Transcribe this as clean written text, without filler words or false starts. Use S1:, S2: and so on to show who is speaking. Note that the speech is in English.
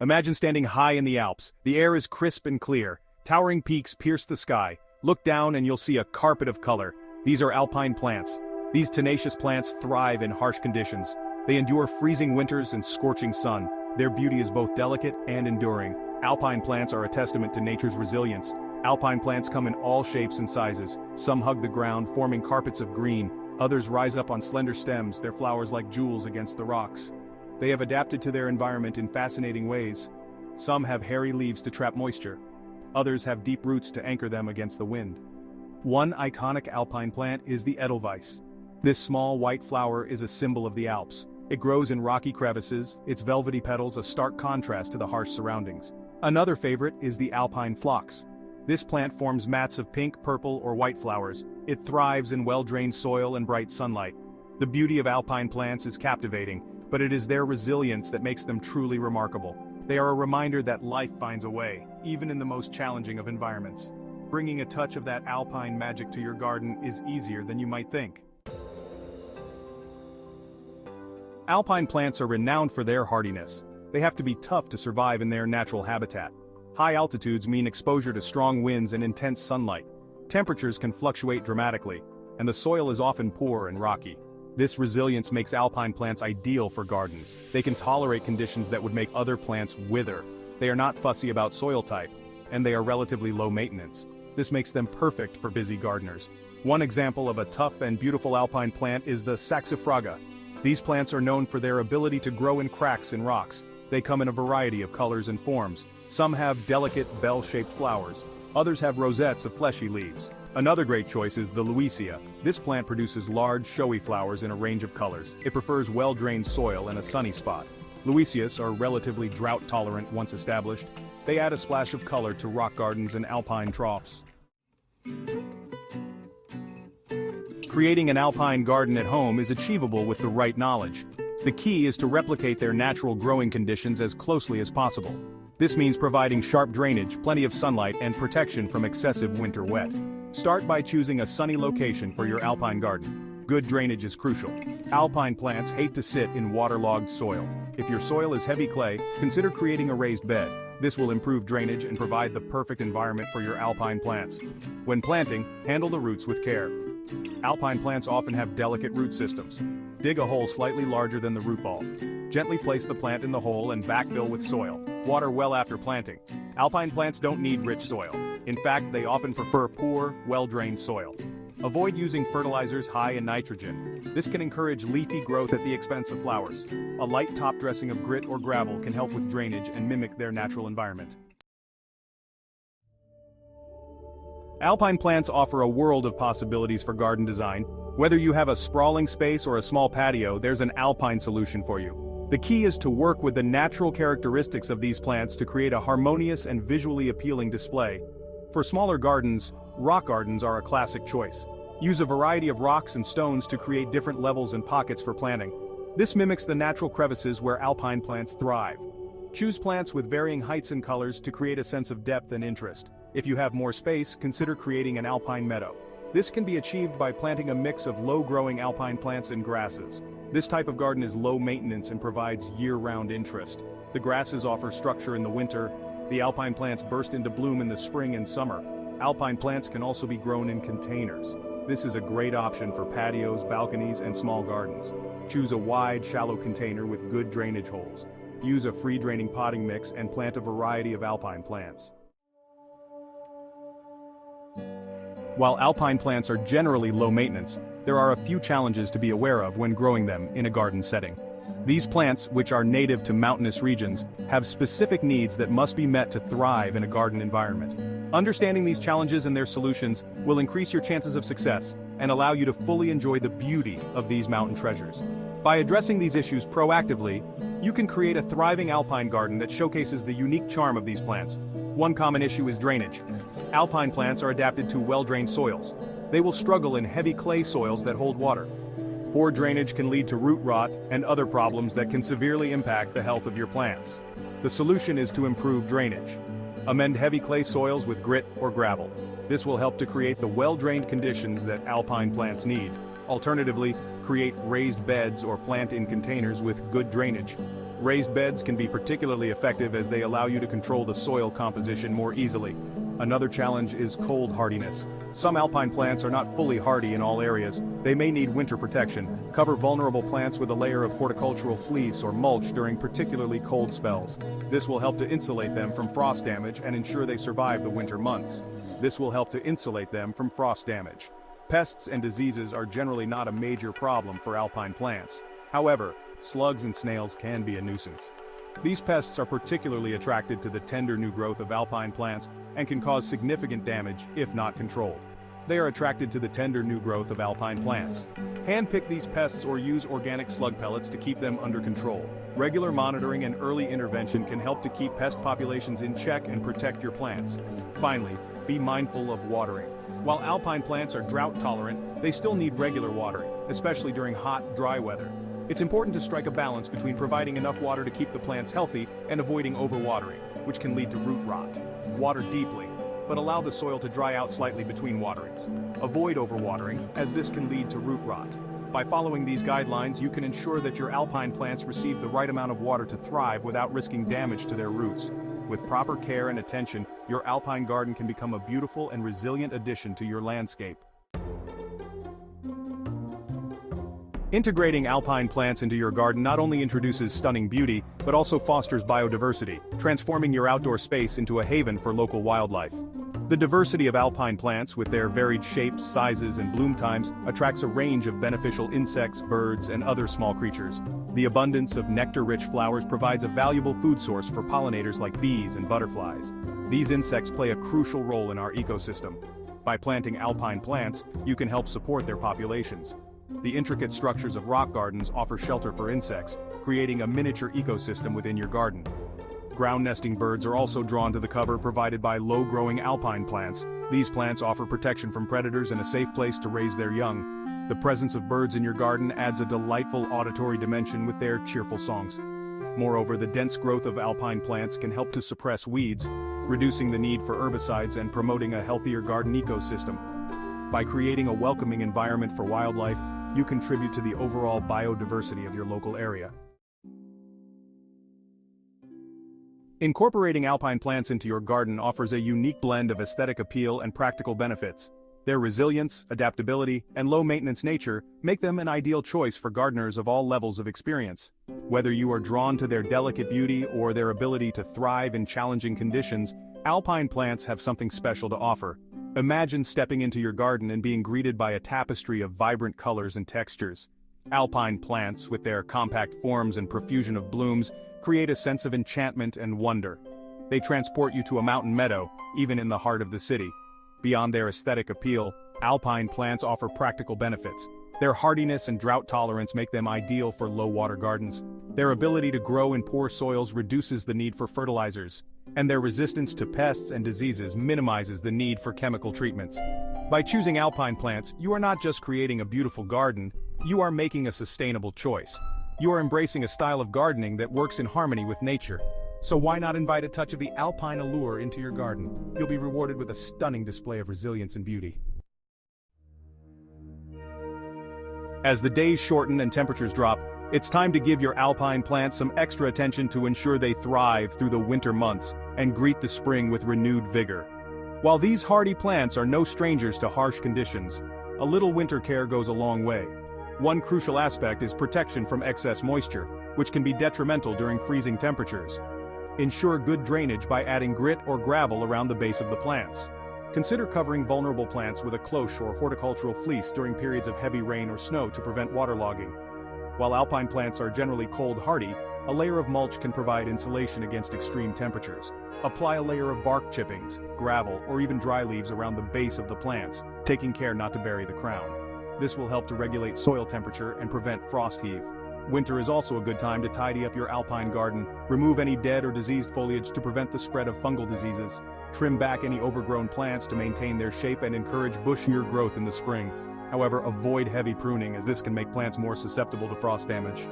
S1: Imagine standing high in the Alps. The air is crisp and clear. Towering peaks pierce the sky. Look down and you'll see a carpet of color. These are alpine plants. These tenacious plants thrive in harsh conditions. They endure freezing winters and scorching sun. Their beauty is both delicate and enduring. Alpine plants are a testament to nature's resilience. Alpine plants come in all shapes and sizes. Some hug the ground, forming carpets of green. Others rise up on slender stems, their flowers like jewels against the rocks. They have adapted to their environment in fascinating ways. Some have hairy leaves to trap moisture. Others have deep roots to anchor them against the wind. One iconic alpine plant is the Edelweiss. This small white flower is a symbol of the Alps. It grows in rocky crevices, its velvety petals a stark contrast to the harsh surroundings. Another favorite is the alpine phlox. This plant forms mats of pink, purple, or white flowers. It thrives in well-drained soil and bright sunlight. The beauty of alpine plants is captivating, but it is their resilience that makes them truly remarkable. They are a reminder that life finds a way, even in the most challenging of environments. Bringing a touch of that alpine magic to your garden is easier than you might think. Alpine plants are renowned for their hardiness. They have to be tough to survive in their natural habitat. High altitudes mean exposure to strong winds and intense sunlight. Temperatures can fluctuate dramatically, and the soil is often poor and rocky. This resilience makes alpine plants ideal for gardens. They can tolerate conditions that would make other plants wither. They are not fussy about soil type, and they are relatively low maintenance. This makes them perfect for busy gardeners. One example of a tough and beautiful alpine plant is the saxifraga. These plants are known for their ability to grow in cracks in rocks. They come in a variety of colors and forms. Some have delicate bell-shaped flowers. Others have rosettes of fleshy leaves. Another great choice is the Louisia. This plant produces large, showy flowers in a range of colors. It prefers well-drained soil and a sunny spot. Louisias are relatively drought-tolerant once established. They add a splash of color to rock gardens and alpine troughs. Creating an alpine garden at home is achievable with the right knowledge. The key is to replicate their natural growing conditions as closely as possible. This means providing sharp drainage, plenty of sunlight, and protection from excessive winter wet. Start by choosing a sunny location for your alpine garden. Good drainage is crucial. Alpine plants hate to sit in waterlogged soil. If your soil is heavy clay, consider creating a raised bed. This will improve drainage and provide the perfect environment for your alpine plants. When planting, handle the roots with care. Alpine plants often have delicate root systems. Dig a hole slightly larger than the root ball. Gently place the plant in the hole and backfill with soil. Water well after planting. Alpine plants don't need rich soil. In fact, they often prefer poor, well-drained soil. Avoid using fertilizers high in nitrogen. This can encourage leafy growth at the expense of flowers. A light top dressing of grit or gravel can help with drainage and mimic their natural environment. Alpine plants offer a world of possibilities for garden design. Whether you have a sprawling space or a small patio, there's an alpine solution for you. The key is to work with the natural characteristics of these plants to create a harmonious and visually appealing display. For smaller gardens, rock gardens are a classic choice. Use a variety of rocks and stones to create different levels and pockets for planting. This mimics the natural crevices where alpine plants thrive. Choose plants with varying heights and colors to create a sense of depth and interest. If you have more space, consider creating an alpine meadow. This can be achieved by planting a mix of low-growing alpine plants and grasses. This type of garden is low maintenance and provides year-round interest. The grasses offer structure in the winter. The alpine plants burst into bloom in the spring and summer. Alpine plants can also be grown in containers. This is a great option for patios, balconies, and small gardens. Choose a wide, shallow container with good drainage holes. Use a free-draining potting mix and plant a variety of alpine plants. While alpine plants are generally low maintenance, there are a few challenges to be aware of when growing them in a garden setting. These plants, which are native to mountainous regions, have specific needs that must be met to thrive in a garden environment. Understanding these challenges and their solutions will increase your chances of success and allow you to fully enjoy the beauty of these mountain treasures. By addressing these issues proactively, you can create a thriving alpine garden that showcases the unique charm of these plants. One common issue is drainage. Alpine plants are adapted to well-drained soils. They will struggle in heavy clay soils that hold water. Poor drainage can lead to root rot and other problems that can severely impact the health of your plants. The solution is to improve drainage. Amend heavy clay soils with grit or gravel. This will help to create the well-drained conditions that alpine plants need. Alternatively, create raised beds or plant in containers with good drainage. Raised beds can be particularly effective as they allow you to control the soil composition more easily. Another challenge is cold hardiness. Some alpine plants are not fully hardy in all areas. They may need winter protection. Cover vulnerable plants with a layer of horticultural fleece or mulch during particularly cold spells. This will help to insulate them from frost damage and ensure they survive the winter months. Pests and diseases are generally not a major problem for alpine plants. However, slugs and snails can be a nuisance. These pests are particularly attracted to the tender new growth of alpine plants and can cause significant damage if not controlled. Handpick these pests or use organic slug pellets to keep them under control. Regular monitoring and early intervention can help to keep pest populations in check and protect your plants. Finally, be mindful of watering. While alpine plants are drought tolerant, they still need regular watering, especially during hot, dry weather. It's important to strike a balance between providing enough water to keep the plants healthy and avoiding overwatering, which can lead to root rot. Water deeply, but allow the soil to dry out slightly between waterings. Avoid overwatering, as this can lead to root rot. By following these guidelines, you can ensure that your alpine plants receive the right amount of water to thrive without risking damage to their roots. With proper care and attention, your alpine garden can become a beautiful and resilient addition to your landscape. Integrating alpine plants into your garden not only introduces stunning beauty, but also fosters biodiversity, transforming your outdoor space into a haven for local wildlife. The diversity of alpine plants, with their varied shapes, sizes, and bloom times, attracts a range of beneficial insects, birds, and other small creatures. The abundance of nectar-rich flowers provides a valuable food source for pollinators like bees and butterflies. These insects play a crucial role in our ecosystem. By planting alpine plants, you can help support their populations. The intricate structures of rock gardens offer shelter for insects, creating a miniature ecosystem within your garden. Ground nesting birds are also drawn to the cover provided by low-growing alpine plants. These plants offer protection from predators and a safe place to raise their young. The presence of birds in your garden adds a delightful auditory dimension with their cheerful songs. Moreover, the dense growth of alpine plants can help to suppress weeds, reducing the need for herbicides and promoting a healthier garden ecosystem. By creating a welcoming environment for wildlife, you contribute to the overall biodiversity of your local area. Incorporating alpine plants into your garden offers a unique blend of aesthetic appeal and practical benefits. Their resilience, adaptability, and low-maintenance nature make them an ideal choice for gardeners of all levels of experience. Whether you are drawn to their delicate beauty or their ability to thrive in challenging conditions, alpine plants have something special to offer. Imagine stepping into your garden and being greeted by a tapestry of vibrant colors and textures. Alpine plants, with their compact forms and profusion of blooms, create a sense of enchantment and wonder. They transport you to a mountain meadow, even in the heart of the city. Beyond their aesthetic appeal, alpine plants offer practical benefits. Their hardiness and drought tolerance make them ideal for low-water gardens. Their ability to grow in poor soils reduces the need for fertilizers, and their resistance to pests and diseases minimizes the need for chemical treatments. By choosing alpine plants, you are not just creating a beautiful garden, you are making a sustainable choice. You are embracing a style of gardening that works in harmony with nature. So why not invite a touch of the alpine allure into your garden? You'll be rewarded with a stunning display of resilience and beauty. As the days shorten and temperatures drop, it's time to give your alpine plants some extra attention to ensure they thrive through the winter months and greet the spring with renewed vigor. While these hardy plants are no strangers to harsh conditions, a little winter care goes a long way. One crucial aspect is protection from excess moisture, which can be detrimental during freezing temperatures. Ensure good drainage by adding grit or gravel around the base of the plants. Consider covering vulnerable plants with a cloche or horticultural fleece during periods of heavy rain or snow to prevent waterlogging. While alpine plants are generally cold-hardy, a layer of mulch can provide insulation against extreme temperatures. Apply a layer of bark chippings, gravel, or even dry leaves around the base of the plants, taking care not to bury the crown. This will help to regulate soil temperature and prevent frost heave. Winter is also a good time to tidy up your alpine garden. Remove any dead or diseased foliage to prevent the spread of fungal diseases. Trim back any overgrown plants to maintain their shape and encourage bushier growth in the spring. However, avoid heavy pruning, as this can make plants more susceptible to frost damage.